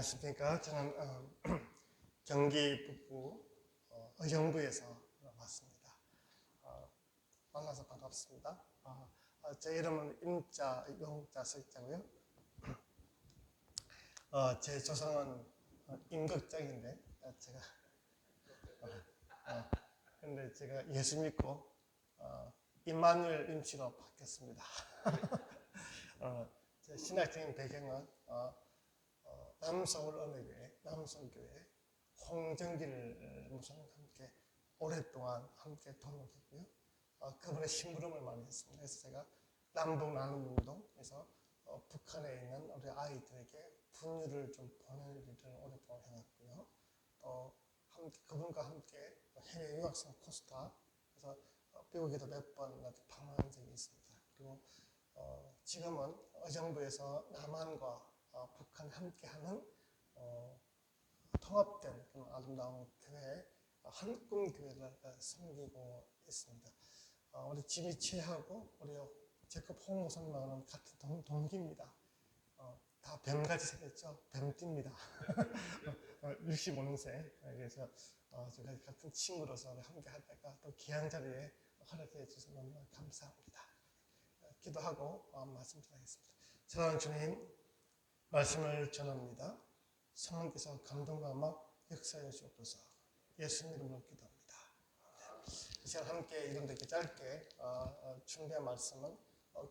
안녕하십니까. 저는 경기 북부 의정부에서 왔습니다. 만나서 반갑습니다. 제 이름은 임자, 용자, 석자고요. 제 조상은 임극장인데 제가 근데 제가 예수 믿고 임마누엘 임씨로 바뀌었습니다. 제 신학적인 배경은 남서울 언어교회, 남성교회, 홍정길 목사님과 함께 오랫동안 함께 동역했고요. 그분의 심부름을 많이 했습니다. 그래서 제가 남북 나눔 운동에서 북한에 있는 우리 아이들에게 분유를 좀 보낼 일을 오랫동안 해왔고요. 또 그분과 함께 해외 유학생 코스타, 그래서 미국에도 몇 번 방문한 적이 있습니다. 그리고 지금은 의정부에서 남한과 북한이 함께하는 통합된 그런 아름다운 교회, 한꿈교회를 섬기고 있습니다. 우리 지미 최하고 우리 제컵 홍 목사님하고는 같은 동기입니다. 다 뱀같이 생겼죠? 뱀띠입니다. 65년생. 그래서 저희 같은 친구로서 함께 하다가 또 귀한 자리에 허락해 주셔서 너무 감사합니다. 기도하고 말씀드리겠습니다. 사랑하는 주님, 말씀을 전합니다. 성령께서 감동과 막 역사해 주옵소서. 예수님 이름으로 기도합니다. 이 시간 함께 이렇게 짧게 준비한 말씀은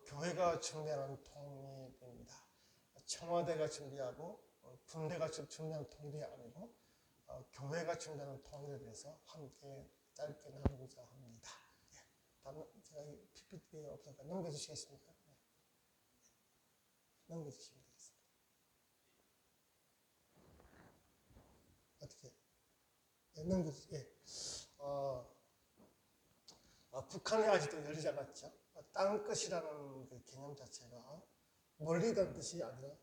교회가 준비하는 통일입니다. 청와대가 준비하고 군대가 준비하는 통일이 아니고 교회가 준비하는 통일에 대해서 함께 짧게 나누고자 합니다. 제가 PPT 없으니까 넘겨주시겠습니까? 네. 넘겨주시면 되겠습니다. 어떻게? 네, 넘겨주세요. 예. 북한이 아직도 열리지 않았죠. 땅끝이라는 그 개념 자체가 멀리던 뜻이 아니라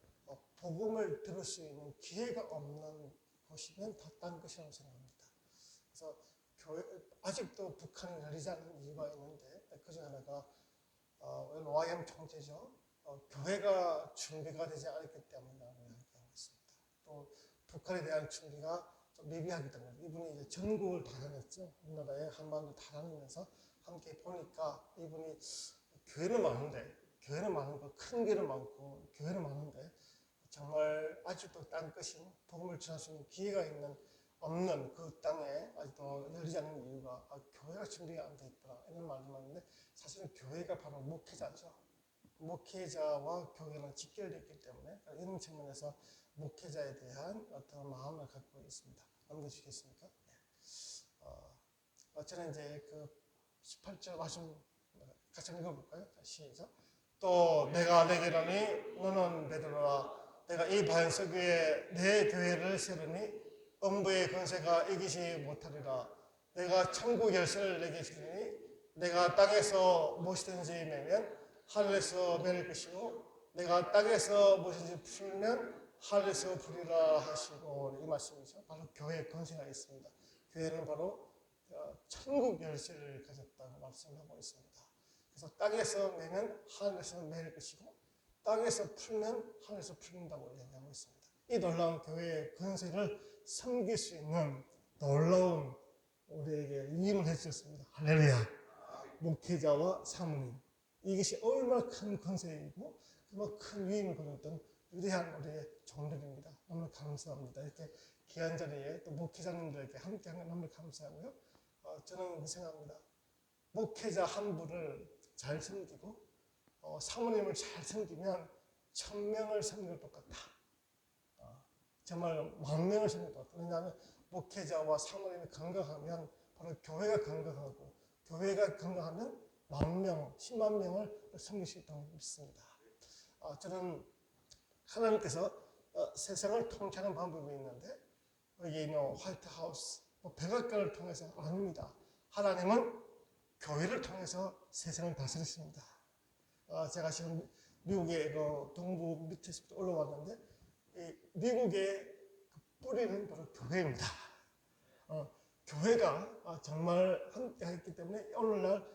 복음을 들을 수 있는 기회가 없는 곳이면 다 땅끝이라고 생각합니다. 그래서 아직도 북한이 열리지 않는 이유가 있는데 그중 하나가 YM 총재죠. 교회가 준비가 되지 않았기 때문이라고 이야기하고 있습니다. 또 북한에 대한 준비가 좀 미비하기 때문에 이분이 이제 전국을 다 다녔죠. 우리나라의 한반도 다 다니면서 함께 보니까 이분이 교회는 많은데 큰 교회는 많고 교회는 많은데 정말 아직도 땅끝인 복음을 전할 수 있는 기회가 없는 그 땅에 아직도 열리지 않는 이유가 교회가 준비가 안 돼 있더라 이런 말도 많은데 사실은 교회가 바로 목회자죠. 목회자와 교회는 직결되어 있기 때문에 이런 측면에서 목회자에 대한 어떤 마음을 갖고 있습니다. 넘겨주시겠습니까? 네. 저는 이제 그 18절 말씀 같이 읽어볼까요? 시작. 또 내가 내게라니 너는 베드로라 내가 이 반석 위에 내 교회를 세우니 음부의 권세가 이기지 못하리라. 내가 천국 열쇠를 내게 주리니 내가 땅에서 무엇이든지 매면 하늘에서 매일 것이고 내가 땅에서 무엇이든지 풀면 하늘에서 풀리라 하시고 이 말씀이죠. 바로 교회의 권세가 있습니다. 교회는 바로 천국 열쇠를 가졌다고 말씀하고 있습니다. 그래서 땅에서 매면 하늘에서 매일 것이고 땅에서 풀면 하늘에서 풀린다고 얘기하고 있습니다. 이 놀라운 교회의 권세를 섬길 수 있는 놀라운 우리에게 위임을 해주셨습니다. 할렐루야. 목회자와 사모님. 이것이 얼마나 큰 권세이고 얼마나 큰 위임을 받았던 위대한 우리의 종들입니다. 너무 감사합니다. 이렇게 귀한 자리에 또 목회자님들에게 함께하는 너무 감사하고요. 저는 생각합니다. 목회자 한 분을 잘 섬기고 사모님을 잘 섬기면 1000명을 섬길 것 같다. 정말 10,000명을 섬길 것 같다. 왜냐하면 목회자와 사모님이 건강하면 바로 교회가 건강하고 교회가 건강하면 10,000명, 10만 명을 섬길 수 있다고 믿습니다. 저는 하나님께서 세상을 통치하는 방법이 있는데 여기 있는 화이트하우스, 백악관을 통해서 아닙니다. 하나님은 교회를 통해서 세상을 다스리십니다. 제가 지금 미국의 동부 밑에서부터 올라왔는데 미국의 뿌리는 바로 교회입니다. 교회가 정말 함께했기 때문에 오늘날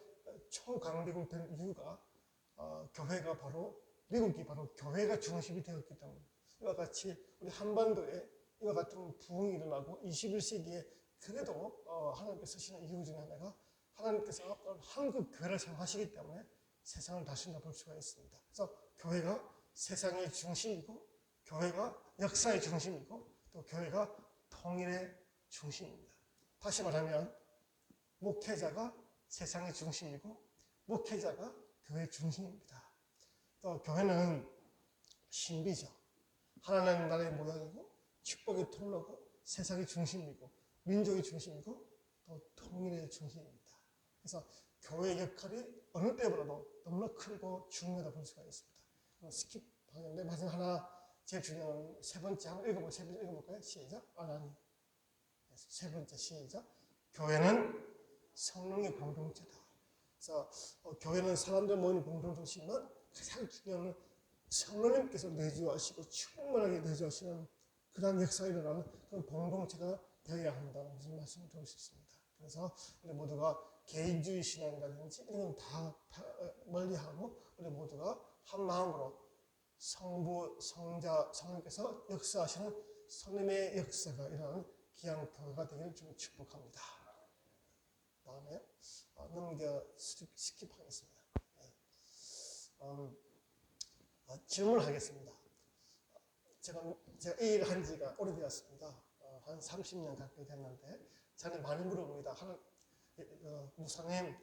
초강대국 된 이유가 교회가 바로 미국이 바로 교회가 중심이 되었기 때문에 이와 같이 우리 한반도에 이와 같은 부흥이 일어나고 21세기에 그래도 하나님께서 쓰시는 이유 중에 하나가 하나님께서 한국 교회를 사용하시기 때문에 세상을 다스린다 볼 수가 있습니다. 그래서 교회가 세상의 중심이고 교회가 역사의 중심이고 또 교회가 통일의 중심입니다. 다시 말하면 목회자가 세상의 중심이고 목회자가 교회의 중심입니다. 또 교회는 신비죠. 하나님 나라의 모양이고 축복의 통로고 세상의 중심이고 민족의 중심이고 또 통일의 중심입니다. 그래서 교회의 역할이 어느 때보다도 너무나 크고 중요하다 볼 수가 있습니다. 스킵하는데 마지막 하나 제일 중요한 세 번째 한번 읽어볼까요? 시작. 아니. 세 번째 시작. 교회는 성령의 공동체다. 그래서 교회는 사람들 모이는 공동체지만 가장 중요한 성령님께서 내주하시고 충만하게 내주하시는 그런 역사가 일어나는 그런 공동체가 되어야 한다는 무슨 말씀을 드릴 수 있습니다. 그래서 우리 모두가 개인주의 신앙이라든지 이런 다 멀리하고 우리 모두가 한 마음으로 성부, 성자, 성령께서 역사하시는 성령의 역사가 일어나는 귀한 교회가 되기를 좀 축복합니다. 다음에 스킵하겠습니다. 질문하겠습니다. 제가 이 일을 한 지가 오래되었습니다. 한 30년 가까이 됐는데 저는 많이 물어봅니다. 목사님,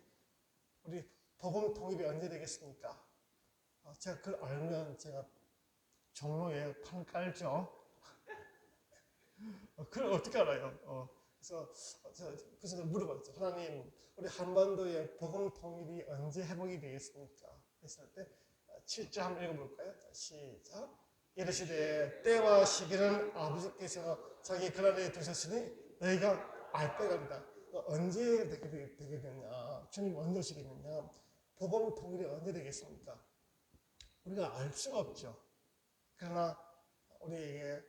우리 복음 통일이 언제 되겠습니까? 제가 그걸 알면 제가 종로에 판 깔죠. 그걸 어떻게 알아요? 그래서 물어봤죠. 하나님, 우리 한반도의 복음 통일이 언제 회복이 되겠습니까? 했을 때 7절 한번 읽어볼까요? 시작. 이르시되 때와 시기는 아버지께서 자기 그날에 두셨으니 너희가 알 때가 언제 되게 되겠냐? 주님 언제 오시겠느냐? 복음 통일이 언제 되겠습니까? 우리가 알 수가 없죠. 그러나 우리에게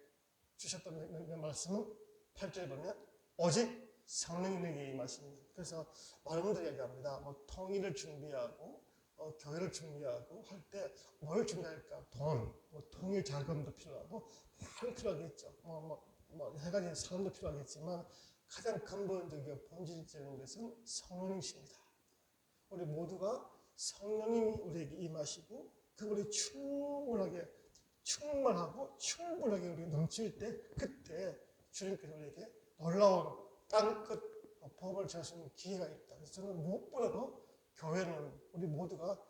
주셨던 말씀은 8절에 보면 오직 성령님에게 임하십니다. 그래서 많은 분들이 얘기합니다. 통일을 준비하고 교회를 준비하고 할 때 뭘 준비할까? 돈, 통일 자금도 필요하고 많이 필요하겠죠. 세 가지 사람도 필요하겠지만 가장 근본적이고 본질적인 것은 성령이십니다. 우리 모두가 성령님이 우리에게 임하시고 그분이 충만하고 충분하게 우리 넘칠 때 그때 주님께서 우리에게 놀라운 땅끝 복음을 전하시는 기회가 있다. 그래서 저는 무엇보다도 교회는 우리 모두가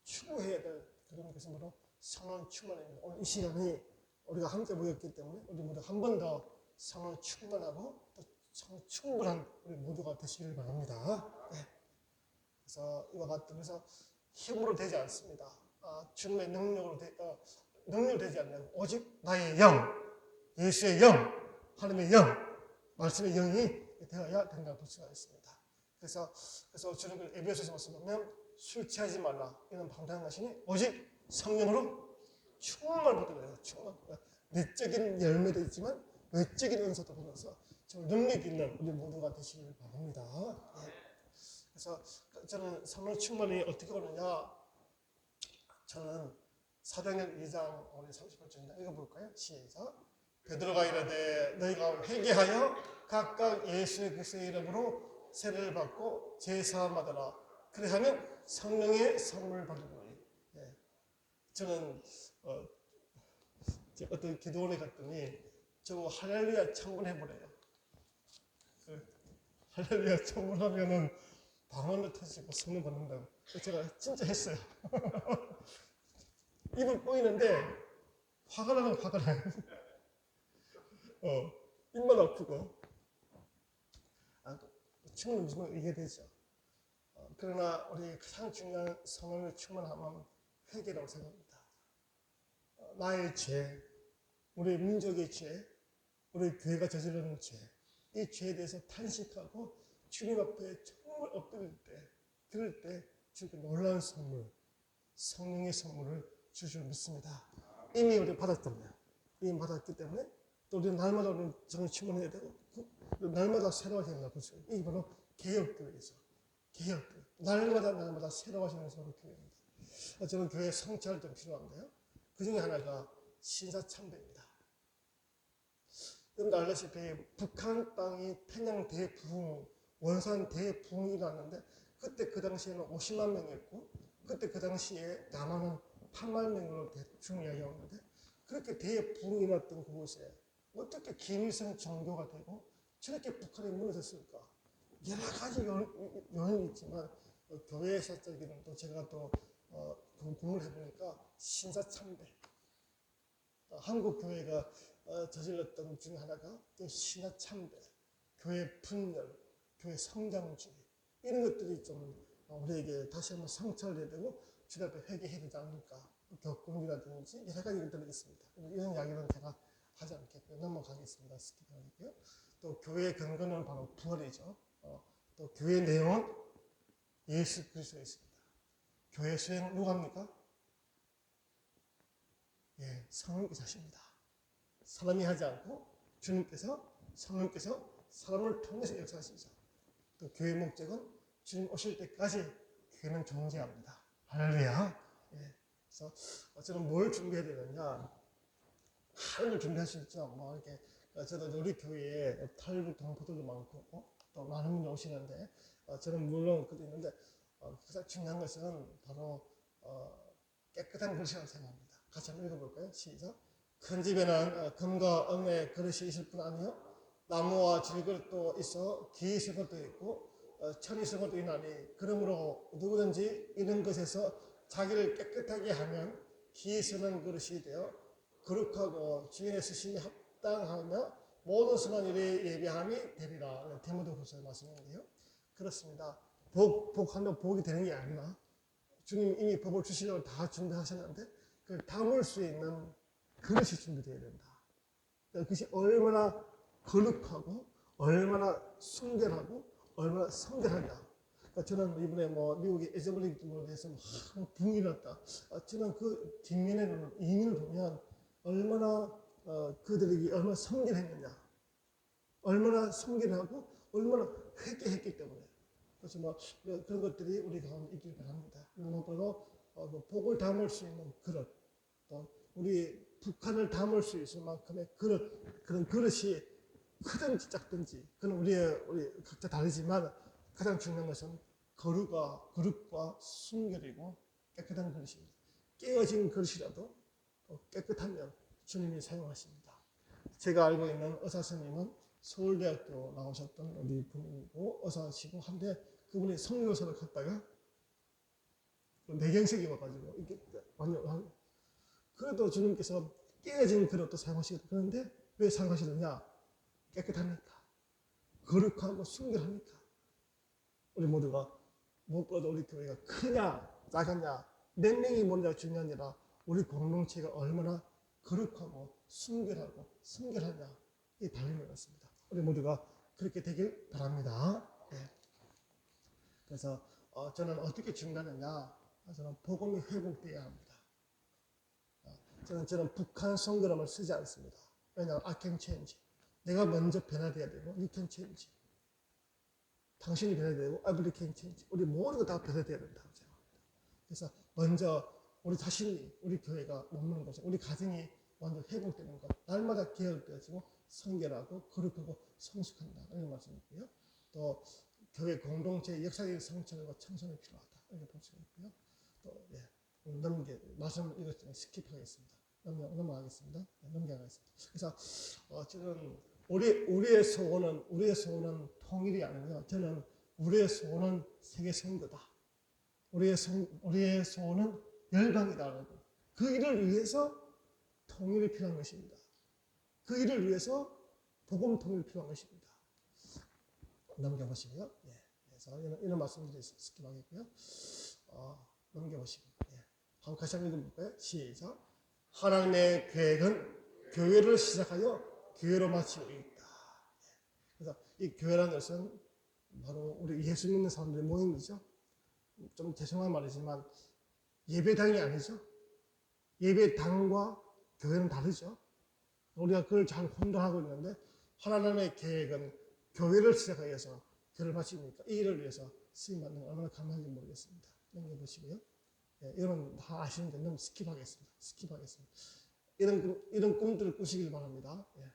추구해야 될 그런 것은 바로 성령 충만입니다. 오늘 이 시간이 우리가 함께 모였기 때문에 우리 모두 한 번 더 성령 충만하고 또 성령 충분한 우리 모두가 되시기를 바랍니다. 네. 그래서 이와 같은 그래서 힘으로 되지 않습니다. 주님의 능력으로 되지 않는 오직 나의 영, 예수의 영, 하나님의 영, 말씀의 영이 되어야 된다고 볼 수가 있습니다. 그래서 주님 에베소서 말씀 보면 술 취하지 말라 이런 방탄한 것이니 오직 성령으로 충만을 받게 돼요. 충만. 내적인 열매도 있지만 외적인 은사도 받아서 능력 있는 우리 모두가 되시길 바랍니다. 네. 그래서 저는 성령 충만이 어떻게 오느냐? 저는 사도행전 2장 38절입니다. 읽어볼까요? 시작. 베드로가 이르되 너희가 회개하여 각각 예수 그리스도의 이름으로 세례를 받고 제사함 받으라. 그래하면 성령의 선물을 받으리니. 네. 저는 어떤 기도원에 갔더니 저거 할렐루야 청문해보래요. 할렐루야 청문하면은 방언도 터지고 성령 받는다고. 제가 진짜 했어요. 입을 꼬이는데 화가 나요. 입만 아프고. 충분히 무슨 이해되죠. 그러나 우리 가장 중요한 성령의 충만함은 회개라고 생각합니다. 나의 죄, 우리 민족의 죄, 우리 교회가 저지르는 죄, 이 죄에 대해서 탄식하고 주님 앞에 정말 엎드릴 때, 그럴 때 주님께 놀라운 선물, 성령의 선물을 주실 믿습니다. 이미 우리 받았잖아요. 이미 받았기 때문에 또 우리 날마다 우리 정말 충만해야 되고 날마다 새로워져야 된다고 보죠. 이게 바로 개혁교회에서 개혁교회. 날마다 새로워지는 서로 교회입니다. 저는 교회 성찰도 필요한데요. 그 중에 하나가 신사참배입니다. 여러분도 알다시피 북한 땅이 평양 대부흥, 원산 대부흥이 일어났는데 그때 그 당시에는 50만 명이었고 그때 그 당시에 남한은 8만 명으로 대충 이야기하는데 그렇게 대부흥이 일어났던 그곳에 어떻게 김일성 정교가 되고 저렇게 북한이 무너졌을까? 여러 가지 요인이 있지만 교회 사적인 또 제가 또 공부를 해보니까 신사참배 한국 교회가 저질렀던 중 하나가 또 신사참배, 교회 분열, 교회 성장주의 이런 것들이 좀 우리에게 다시 한번 상처를 내야 되고 주님 앞에 회개해야 되지 않을까. 격분이라든지 여러 가지 것들이 있습니다. 이런 이야기는 제가 하지 않겠고요. 넘어가겠습니다. 스킵하겠고요. 또 교회의 근거는 바로 부활이죠. 또 교회 내용은 예수 그리스도에 있습니다. 교회 수행 누가 합니까? 예, 성령께서 하십니다. 사람이 하지 않고 주님께서 성령께서 사람을 통해서 역사하시죠. 또 교회 목적은 주님 오실 때까지 교회는 존재합니다. 할렐루야. 예, 그래서 저는 뭘 준비해야 되느냐? 하는 걸 준비할 수 있죠. 뭐 이렇게 저도 우리 교회에 탈북 동포들도 많고 또 많은 분이 오시는데 저는 물론 그도 있는데 가장 중요한 것은 바로 깨끗한 글씨라고 생각합니다. 같이 한번 읽어볼까요? 시작. 큰 집에는 금과 은의 그릇이 있을 뿐 아니요 나무와 질그릇도 있어 기 있을 것도 있고 천이 있을 것도 있나니 그러므로 누구든지 이런 것에서 자기를 깨끗하게 하면 기 쓰는 그릇이 되어 거룩하고 주인의 쓰심이 합당하며 모든 선한 일에 예비함이 되리라. 디모데후서 말씀인데요. 그렇습니다. 복하면 복이 되는 게 아니라 주님 이미 복을 주시려고 다 준비하셨는데 그걸 담을 수 있는 그릇이 준비되어야 된다. 그것이 얼마나 거룩하고 얼마나 순결하고 얼마나 성결하냐. 저는 이번에 미국의 에저블릭에 대해서 붕이 났다. 저는 그 뒷면에 이민을 보면 얼마나 그들이 얼마나 성결했느냐, 얼마나 성결하고 얼마나 회개했기 때문에. 그래서 그런 것들이 우리 가운데 있길 바랍니다. 무엇보다도 복을 담을 수 있는 그릇, 또 우리 북한을 담을 수 있을 만큼의 그릇, 그런 그릇이 크든지 작든지 그건 우리 각자 다르지만 가장 중요한 것은 거룩과 순결이고 깨끗한 그릇입니다. 깨어진 그릇이라도 깨끗하면 주님이 사용하십니다. 제가 알고 있는 의사 선생님은 서울대학교 나오셨던 우리 분이고 의사시고 한데 그분이 성교사를 갔다가 뇌경색이 와가지고 이게 완전 그래도 주님께서 깨어진 그릇도 사용하시거든요. 그런데 왜 사용하시느냐? 깨끗하니까, 거룩하고 순결하니까. 우리 모두가 무엇보다 우리 교회가 크냐 작았냐 몇 명이 뭔가 중요한 게 아니라 우리 공동체가 얼마나 거룩하고 순결하고 순결하냐 이 달린 것 같습니다. 우리 모두가 그렇게 되길 바랍니다. 네. 그래서 저는 어떻게 준비하느냐? 저는 복음이 회복되어야 합니다. 저는 북한 성그램을 쓰지 않습니다. 왜냐하면 I can change. 내가 먼저 변화돼야 되고 you can change. 당신이 변해야 되고 I can change. 우리 모두가 다 변해야 된다고 생각합니다. 그래서 먼저 우리 자신이 우리 교회가 머무는 곳에 우리 가정이 먼저 회복되는 것 날마다 개혁되어지고 성결하고 거룩하고 성숙한다 이런 말씀이고요. 또 교회 공동체의 역사적인 성찰과 청소년이 필요하다 이렇게 볼 수 있고요. 또 말씀 읽었지만 스킵하겠습니다. 넘어가겠습니다. 넘겨가겠습니다. 그래서 저는 우리의 소원은 통일이 아니고요. 저는 우리의 소원은 세계 선거다. 우리의 소원은 열방이다. 그 일을 위해서 통일이 필요한 것입니다. 그 일을 위해서 복음 통일이 필요한 것입니다. 넘겨보시고요. 예. 그래서 이런 말씀들이 스킵하겠고요. 넘겨보시고. 예. 한번 같이 한번 읽어볼까요? 시작. 하나님의 계획은 교회를 시작하여 교회로 마치고 있다. 그래서 이 교회라는 것은 바로 우리 예수 믿는 사람들의 모임이죠. 좀 죄송한 말이지만 예배당이 아니죠. 예배당과 교회는 다르죠. 우리가 그걸 잘 혼동하고 있는데 하나님의 계획은 교회를 시작하여서 교회를 마치니까 이 일을 위해서 쓰임받는 걸 얼마나 감사한지 모르겠습니다. 넘겨보시고요. 예, 이건 다 아시는데 너무 스킵하겠습니다. 이런 꿈들을 꾸시길 바랍니다. 예.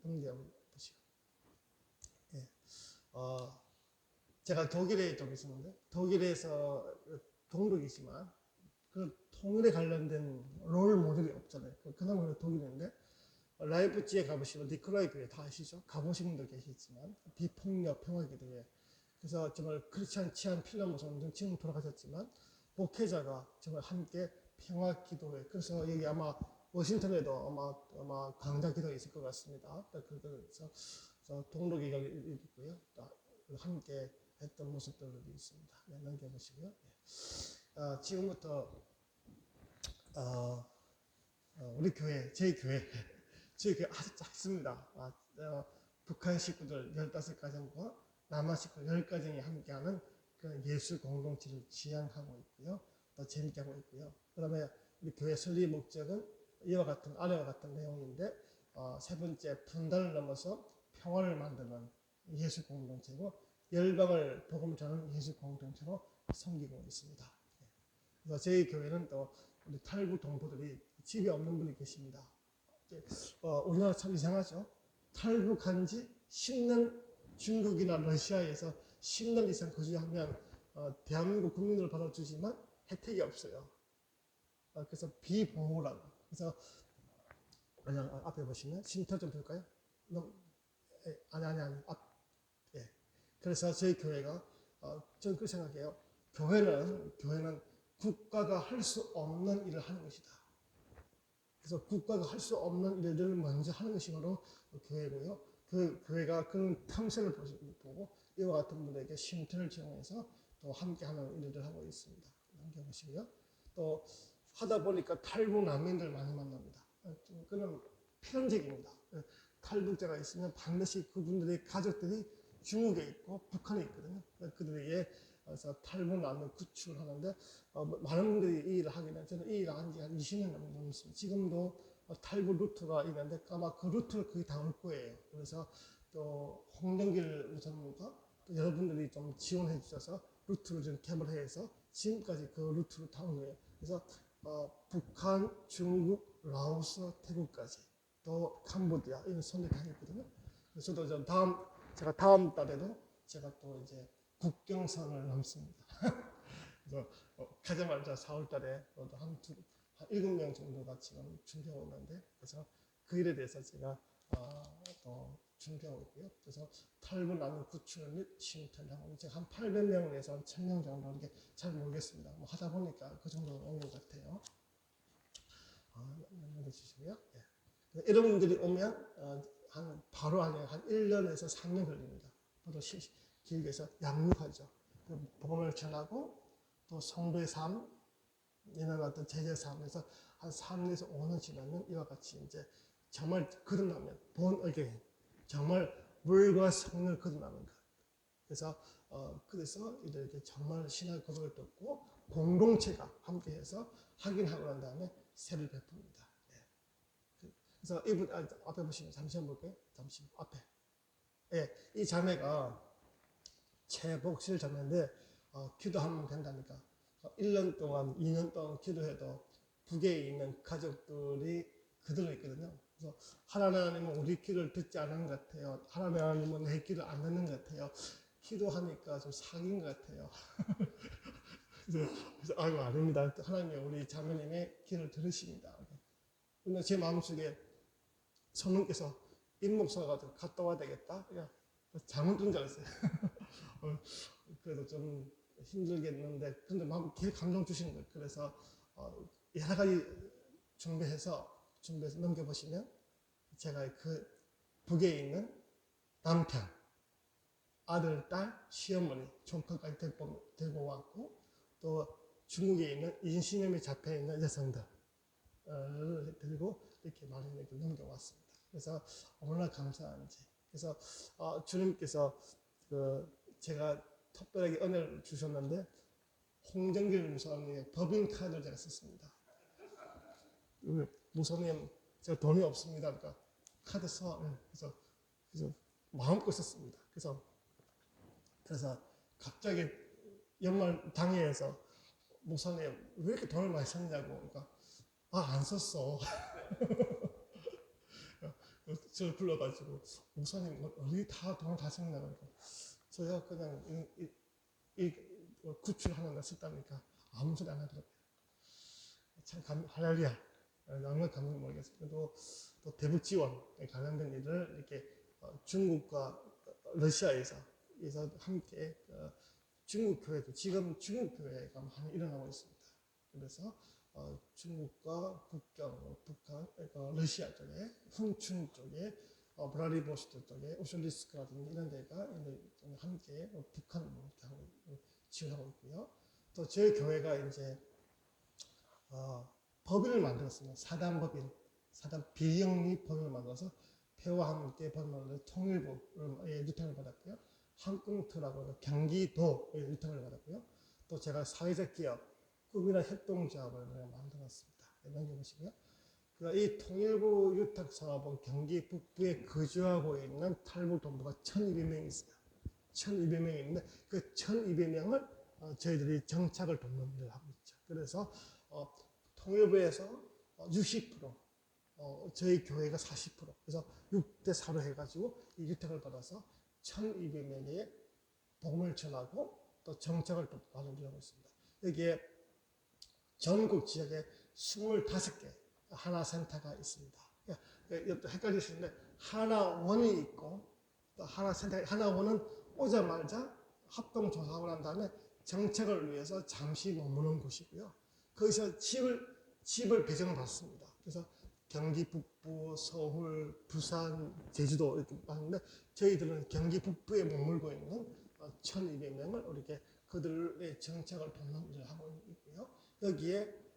넘겨보시고. 예. 제가 독일에 좀 있었는데, 독일에서 동독이지만, 그 통일에 관련된 롤 모델이 없잖아요. 그나마 독일인데, 라이프치히에 가보시면 니콜라이 교회 다 아시죠? 가보신 분들 계시지만, 비폭력 평화기도회. 그래서 정말 크리스찬 치안 필라모스는 지금 돌아가셨지만, 목회자가 정말 함께 평화기도회. 그래서 여기 아마 워싱턴에도 아마 강자 기도가 있을 것 같습니다. 그래서 동독이 여기 있고요. 함께 했던 모습들도 있습니다. 네, 넘겨보시고요. 네. 지금부터 우리 교회, 저희 교회 아주 작습니다. 북한 식구들 15가정과 남한 식구 10가정이 함께하는 그 예수 공동체를 지향하고 있고요. 또 재밌게 하고 있고요. 그 다음에 우리 교회 설립 목적은 아래와 같은 내용인데, 세 번째, 분단을 넘어서 평화를 만드는 예수 공동체고, 열방을 복음 전하는 예수 공동체로 섬기고 있습니다. 그래서 저희 교회는 또 우리 탈북 동포들이 집이 없는 분이 계십니다. 우리나라 참 이상하죠. 탈북한 지 10년, 중국이나 러시아에서 10년 이상 거주하면 대한민국 국민으로 받아주지만 혜택이 없어요. 그래서 비보호라고. 그래서 앞에 보시면 쉼터 좀 볼까요? 아니. 예. 그래서 저희 교회가 저는 그렇게 생각해요. 교회는 국가가 할 수 없는 일을 하는 것이다. 그래서 국가가 할 수 없는 일들을 먼저 하는 것이므로 교회고요. 그 교회가 그런 탐색을 보고 이와 같은 분들에게 쉼터를 제공해서 또 함께하는 일들을 하고 있습니다. 남겨보시고요. 또 하다 보니까 탈북 난민들 많이 만납니다. 그는 필연적입니다. 탈북자가 있으면 반드시 그분들의 가족들이 중국에 있고 북한에 있거든요. 그들에게 탈북 난민 구출을 하는데 많은 분들이 이 일을 하게 되면 저는 이 일을 한 지 한 20년 넘었습니다. 지금도 탈북 루트가 있는데 아마 그 루트를 거의 다 올 거예요. 그래서 또 홍정길 우선과 또 여러분들이 좀 지원해 주셔서 루트를 좀 개발해서 지금까지 그 루트를 다 온 거예요. 그래서 북한, 중국, 라오스, 태국까지 또 캄보디아 이런 선을 다녔거든요. 그래서 저도 제가 다음 달에도 제가 또 이제 국경선을 넘습니다. 그래서 가자마자 4월 달에 한 7명 정도가 지금 준비하고 있는데, 그래서 그 일에 대해서 제가 또 준비하고 있고요. 그래서 탈북 난민 구출 및 쉼터를 하고 제가 한 800명에서 한 1000명 정도 이렇게 잘 모르겠습니다. 뭐 하다 보니까 그 정도 오는 것 같아요. 넘겨주시고요. 예. 여러분들이 오면 바로 안에 한 1년에서 3년 걸립니다. 또 길게 해서 양육하죠. 복음을 전하고 또 성도의 삶, 이런 어떤 제자 삶에서 한 3년에서 5년 지나면 이와 같이 이제 정말 거듭나면 본 어게인, 정말 물과 성령을 거듭나는 것. 그래서 이렇게 정말 신앙 고백을 듣고 공동체가 함께해서 확인하고 난 다음에 세를 베풉니다. 예. 그래서 이분 앞에 보시면 잠시만 볼게요. 잠시만 앞에. 예, 이 자매가 최복실 자매인데 기도하면 된다니까. 1년 동안, 2년 동안 기도해도 북에 있는 가족들이 그대로 있거든요. 그래서 하나님은 우리 기도를 듣지 않은 것 같아요. 하나님은 내 기도를 안 듣는 것 같아요. 기도하니까 좀 사귄 것 같아요. 그래서 아이고 아닙니다. 하나님이 우리 자매님의 기도를 들으십니다. 근데 제 마음속에 성령께서 임목사가 갔다 와야 되겠다. 잘못 든 줄 알았어요. 그래도 좀 힘들겠는데, 근데 마음 되게 감동 주시는 거예요. 그래서 여러 가지 준비해서 넘겨보시면 제가 그 북에 있는 남편, 아들, 딸, 시어머니, 조카까지 데리고 왔고, 또 중국에 있는 인신염에 잡혀 있는 여성들 들고 이렇게 마련에 넘겨왔습니다. 그래서 얼마나 감사한지. 그래서 주님께서 제가 특별하게 은혜를 주셨는데 홍정길 무사님의 법인카드를 제가 썼습니다. 무사님 제가 돈이 없습니다. 그러니까 카드 써. 그래서 마음껏 썼습니다. 그래서 갑자기 연말 당일에서 목사님 왜 이렇게 돈을 많이 썼냐고. 그러니까 안 썼어. 저를 불러가지고 목사님 어디 다 돈 다 썼냐고. 저야 그냥 이 구출하는 데 썼다니까 아무 소리 안 하더라고요. 참 할렐루야. 얼마나 감동 모르겠어요. 또 대북 지원에 관련된 일을 이렇게 중국과 러시아에서 함께 중국 교회도 지금 중국 교회가 많이 일어나고 있습니다. 그래서 중국과 국경, 북한, 러시아 쪽에, 훈춘 쪽에, 브라디보스토크 쪽에, 오슐리스크라든지 이런 데가 함께 북한을 지원하고 있고요. 또 저희 교회가 이제 법인을 만들었습니다. 사단법인, 사단 비영리 법인을 만들어서 폐와 함께 법인을 통일부의 유통을 받았고요. 한국트라고 경기도의 유통을 받았고요. 또 제가 사회적 기업, 꿈이나 협동조합을 만들었습니다. 넘겨보시고요. 이 통일부 유탁사업은 경기 북부에 거주하고 있는 탈북 동포가 1,200명이 있어요. 1,200명이 있는데 그 1,200명을 저희들이 정착을 돕는 일을 하고 있죠. 그래서 통일부에서 60%, 저희 교회가 40%, 그래서 6대 4로 해가지고 이 유탁을 받아서 1,200명에게 복음을 전하고 또 정착을 돕는 일을 하고 있습니다. 여기에 전국 지역에 25개 하나센터가 있습니다. 또 헷갈리시는데 하나원이 있고 또 하나센터, 하나원은 오자마자 합동조사하고 난 다음에 정책을 위해서 잠시 머무는 곳이고요. 거기서 집을 배정받습니다. 그래서 경기 북부, 서울, 부산, 제주도 이렇게 하는데 저희들은 경기 북부에 머물고 있는 1,200명을 이렇게 그들의 정책을 돕는 일을 하고 있고요. 여기에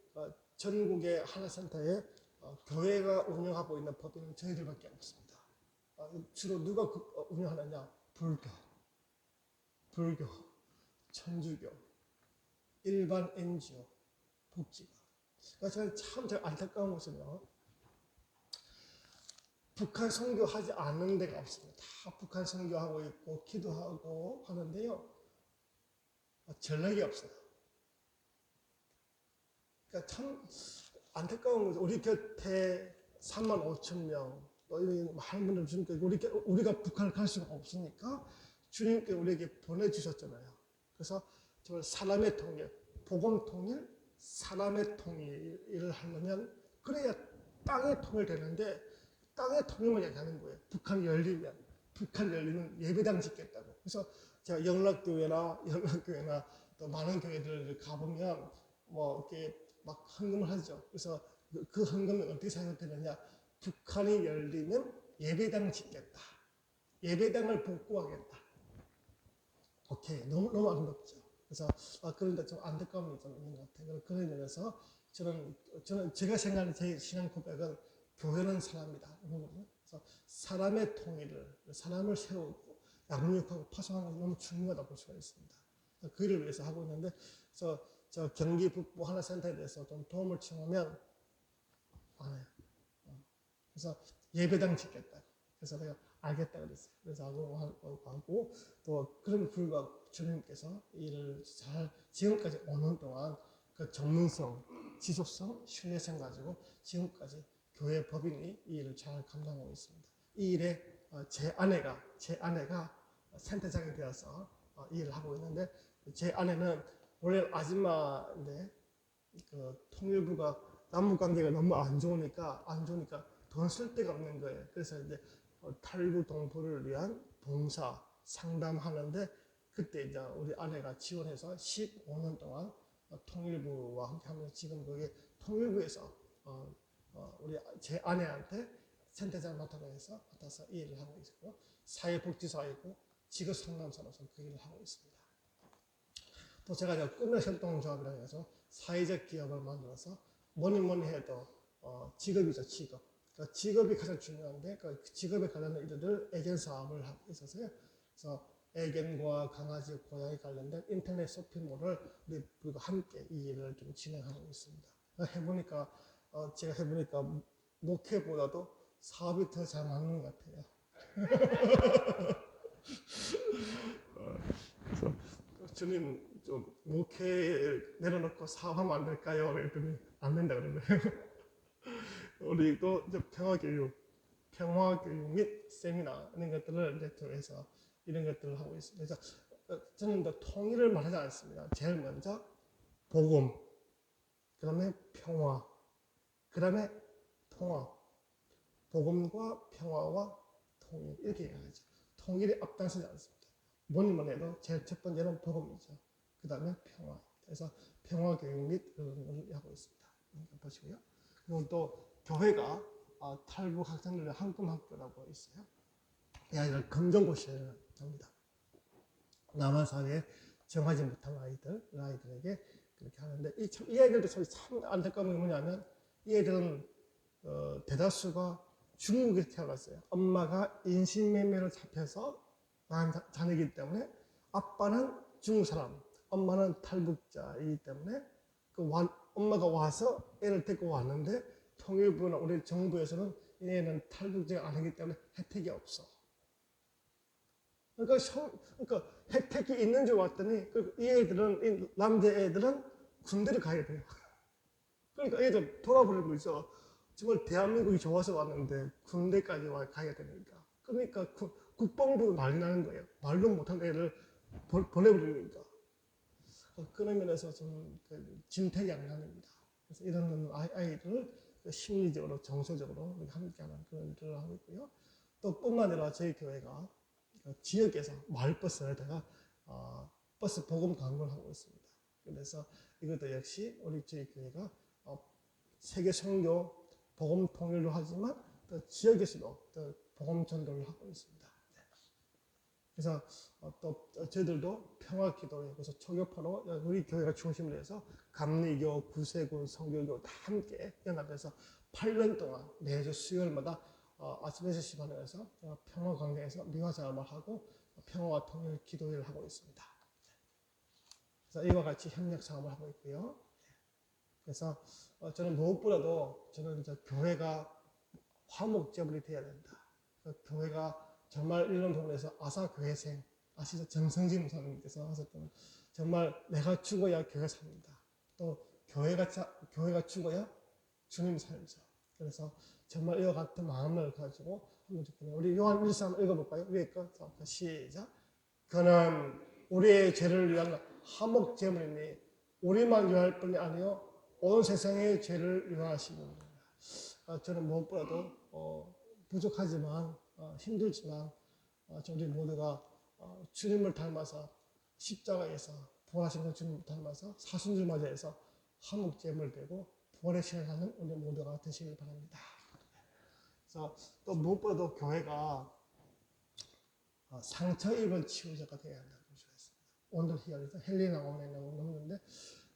전국의 하나센터에 교회가 운영하고 있는 법인은 저희들밖에 없습니다. 주로 누가 운영하느냐? 불교, 천주교, 일반 NGO, 복지가. 저는 참 안타까운 것은요. 북한 선교하지 않는 데가 없습니다. 다 북한 선교하고 있고 기도하고 하는데요. 전력이 없어요. 그러니까 참 안타까운 거죠. 우리 곁에 35,000명, 또 이런 많은 분들 주님께 우리가 북한을 갈 수가 없으니까 주님께 우리에게 보내주셨잖아요. 그래서 정말 사람의 통일, 복음 통일, 사람의 통일을 하려면 그래야 땅의 통일되는데 땅의 통일만 얘기하는 거예요. 북한이 열리면 예배당 짓겠다고. 그래서 제가 영락교회나 또 많은 교회들 가보면 뭐 이렇게 막 헌금을 하죠. 그래서 그 헌금이 어떻게 사용되느냐? 북한이 열리면 예배당 짓겠다. 예배당을 복구하겠다. 오케이, 너무 아름답죠. 그래서 그런데 좀 안타까움이 좀 있는 것 같아요. 그런 면에서 저는 제가 생각하는 제 신앙 고백은 교회는 사람이다. 그래서 사람의 통일을, 사람을 세우고 양육하고 파송하는 게 너무 중요하다고 볼 수가 있습니다. 그 일을 위해서 하고 있는데, 그래서 저 경기 북부 하나센터에 대해서 좀 도움을 청하면 안 해요. 그래서 예배당 짓겠다. 그래서 내가 알겠다 그랬어요. 그래서 하고 또 그런 불구하고 주님께서 일을 잘 지금까지 오는 동안 그 전문성, 지속성, 신뢰성 가지고 지금까지 교회 법인이 이 일을 잘 감당하고 있습니다. 이 일에 제 아내가 센터장이 되어서 이 일을 하고 있는데 제 아내는 원래 아줌마인데 그 통일부가 남북 관계가 너무 안 좋으니까 돈 쓸 데가 없는 거예요. 그래서 이제 탈북 동포를 위한 봉사 상담하는데 그때 이제 우리 아내가 지원해서 15년 동안 통일부와 함께 하면서 지금 거기 통일부에서 우리 제 아내한테 센터장 맡아서 이 일을 하고 있고요. 사회복지사이고 직업상담사로서 그 일을 하고 있습니다. 또 제가 이제 꿈의 협동조합이라고 해서 사회적 기업을 만들어서 뭐니 해도 직업이죠, 직업. 그러니까 직업이 가장 중요한데 그 직업에 관련된 일들을 애견 사업을 하고 있어서요. 그래서 애견과 강아지, 고양이 관련된 인터넷 쇼핑몰을 우리가 함께 이 일을 좀 진행하고 있습니다. 제가 해보니까 목회보다도 사업이 더 잘 맞는 것 같아요. 그래서 주님 좀 목회 내려놓고 사업하면 안 될까요? 그랬더니 안 된다 그러네요. 우리 또 이제 평화교육 및 세미나 이런 것들을 이제 교회에서 이런 것들을 하고 있습니다. 그래서 저는 또 통일을 말하지 않습니다. 제일 먼저 복음, 그다음에 평화, 그다음에 통합, 복음과 평화와 통일 이렇게 얘기하죠. 통일에 앞장서지 않습니다. 뭐니만 해도 제일 첫 번째는 복음이죠. 그다음에 평화. 그래서 평화 교육 및 그런 걸 하고 있습니다. 보시고요. 그리고 또 교회가 탈북 학생들의 한금학교라고 있어요. 이 아이들 검정고시를 합니다. 남한 사회에 정하지 못한 아이들에게 그렇게 하는데 이 아이들도 참 안타까운 게 뭐냐면 이 애들은 대다수가 중국에 태어났어요. 엄마가 인신매매로 잡혀서 낳은 자녀이기 때문에 아빠는 중국 사람, 엄마는 탈북자이기 때문에 엄마가 와서 애를 데리고 왔는데 통일부나 우리 정부에서는 얘는 탈북자가 아니기 때문에 혜택이 없어. 그러니까 혜택이 있는 줄 왔더니 이 애들은 이 남자애들은 군대를 가야 돼요. 그러니까 애들 돌아버리고 있어. 정말 대한민국이 좋아서 왔는데 군대까지 가야 되니까. 그러니까 국방부도 난리 나는 거예요. 말도 못한 애를 보내버리니까. 그런 면에서 좀 진퇴양난입니다. 그래서 이런 아이들을 심리적으로, 정서적으로 함께하는 그런 일을 하고 있고요. 또 뿐만 아니라 저희 교회가 지역에서 마을버스에다가 버스 복음 광고를 하고 있습니다. 그래서 이것도 역시 우리 저희 교회가 세계 선교 복음 통일도 하지만 또 지역에서도 또 복음 전도를 하고 있습니다. 그래서 또 저희들도 평화기도회 그래서 초교파로 우리 교회가 중심으로 해서 감리교, 구세군, 성교교 다 함께 연합해서 8년 동안 매주 수요일마다 아침 6시 반에 해서 평화광장에서 미화자음을 하고 평화와 통일 기도회를 하고 있습니다. 그래서 이와 같이 협력 사업을 하고 있고요. 그래서 저는 무엇보다도 저는 이제 교회가 화목제물이 되어야 된다. 교회가 정말 이런 부분에서 아사교회생 아시죠? 정성진 목사님께서 하셨던 정말 내가 죽어야 교회가 삽니다. 또 교회가 죽어야 주님이 살죠. 그래서 정말 이와 같은 마음을 가지고 한번 좋겠네요. 우리 요한 1서 읽어볼까요? 위에 거. 시작. 그는 우리의 죄를 위한 화목제물이니 우리만 위할 뿐이 아니요 온 세상의 죄를 위하시느니라. 저는 무엇보다도 부족하지만 힘들지만 우리 모두가 주님을 닮아서 십자가에서 부활하신 주님을 닮아서 사순절 맞이해서 화목제물 되고 부활의 시간을 하는 우리 모두가 되시길 바랍니다. 그래서 또 무엇보다도 교회가 상처 입은 치유자가 되어야 한다고 주셨습니다. 오늘 희열에서 헬리나 오메나고 넘는데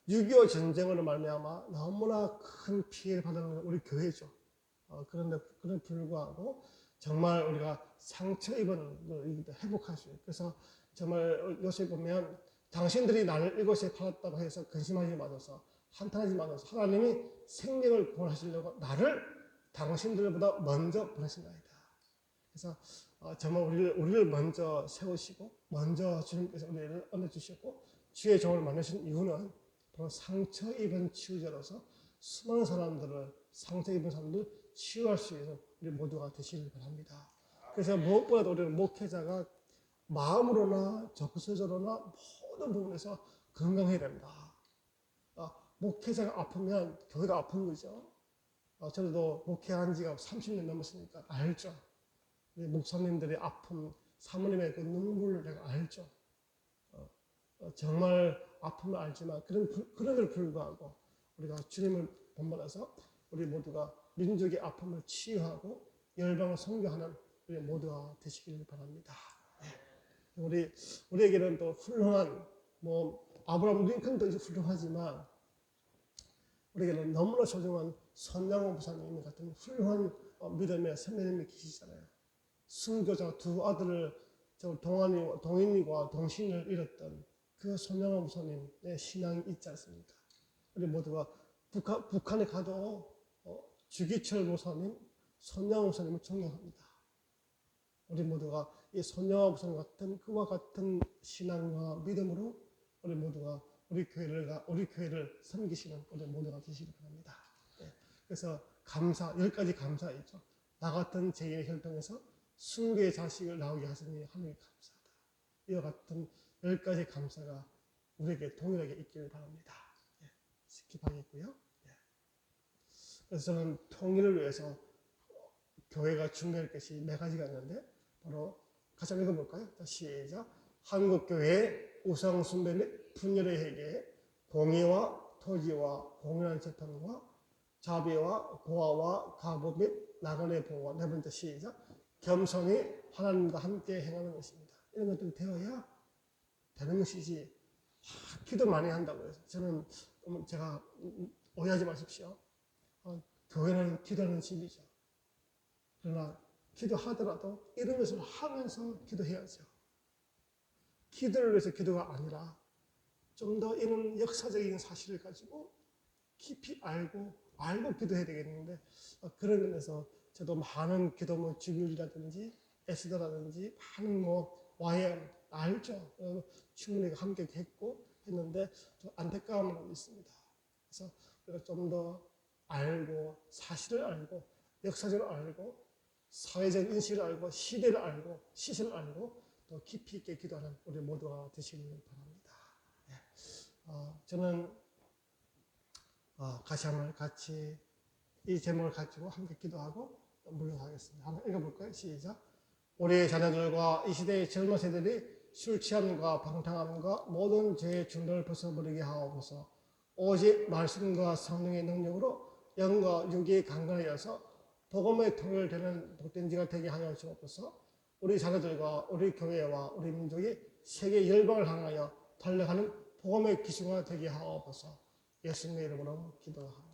6.25 전쟁으로 말미암아 너무나 큰 피해를 받은 우리 교회죠. 그런데 불구하고 정말 우리가 상처 입은 걸 회복할 수 있어요. 그래서 정말 요새 보면 당신들이 나를 이곳에 팔았다고 해서 근심하지 마셔서 한탄하지 마셔서 하나님이 생명을 구원하시려고 나를 당신들보다 먼저 보내신다이다. 그래서 정말 우리를 먼저 세우시고 먼저 주님께서 우리를 얻어 주셨고 주의 종을 만드신 이유는 바로 상처 입은 치유자로서 수많은 사람들을 상처 입은 사람들 치유할 수 있는 우리 모두가 되시길 바랍니다. 그래서 무엇보다도 우리는 목회자가 마음으로나 정서적으로나 모든 부분에서 건강해야 된다. 목회자가 아프면 교회가 아픈 거죠. 저도 목회한 지가 30년 넘었으니까 알죠. 목사님들의 아픔, 사모님의 그 눈물을 내가 알죠. 정말 아픔을 알지만 그럼에도 불구하고 우리가 주님을 본받아서 우리 모두가 민족의 아픔을 치유하고 열방을 선교하는 우리 모두가 되시길 바랍니다. 우리에게는 또 훌륭한 아브라함 링컨도 훌륭하지만 우리에게는 너무나 소중한 손양호 목사님 같은 훌륭한 믿음의 선배님이 계시잖아요. 순교자 두 아들을 동인이와 동신을 잃었던 그 손양호 목사님의 신앙이 있지 않습니까? 우리 모두가 북한에 가도 주기철 목사님, 손양호 목사님을 존경합니다. 우리 모두가 이 손양호 목사님 같은 그와 같은 신앙과 믿음으로 우리 모두가 우리 교회를 섬기시는 우리 모두가 되시기 바랍니다. 그래서 감사, 10가지 감사 있죠. 나 같은 죄인의 혈통에서 순교의 자식을 나오게 하시니 하나님 감사하다. 이와 같은 10가지 감사가 우리에게 동일하게 있기를 바랍니다. 예, 스킵하겠고요. 예. 그래서 저는 통일을 위해서 교회가 준비할 것이 4가지가 있는데 바로 같이 한번 읽어볼까요? 시작. 한국교회의 우상숭배 및 분열의 회개, 공의와 토지와 공연한 재판과 자비와 고아와 가부 및 나그네 보호와 4번째 시작. 겸손히 하나님과 함께 행하는 것입니다. 이런 것들이 되어야 되는 것이지 기도 많이 한다고 해서 저는 제가 오해하지 마십시오. 교회는 기도하는 집이죠. 그러나 기도하더라도 이런 것을 하면서 기도해야죠. 기도를 위해서 기도가 아니라 좀 더 이런 역사적인 사실을 가지고 깊이 알고 기도해야 되겠는데 그런 면에서 저도 많은 기도문 주일이라든지 에스더라든지 많은 YM 알죠. 충분히 함께 했고 했는데 좀 안타까움은 있습니다. 그래서 우리가 좀 더 알고 사실을 알고 역사적으로 알고 사회적 인식을 알고 시대를 알고 시세를 알고 더 깊이 있게 기도하는 우리 모두가 되시길 바랍니다. 저는 같이 이 제목을 가지고 함께 기도하고 물러가겠습니다. 한번 읽어볼까요? 시작. 우리 자녀들과 이 시대의 젊은 세대들이 술 취함과 방탕함과 모든 죄의 중독을 벗어버리게 하옵소서. 오직 말씀과 성령의 능력으로 영과 육이 강건하여서 복음의 통일되는 복된지가 되게 하여 주옵소서. 우리 자녀들과 우리 교회와 우리 민족이 세계 열방을 향하여 달려가는 복음의 기수가 되게 하옵소서. 예수님의 이름으로 기도합니다.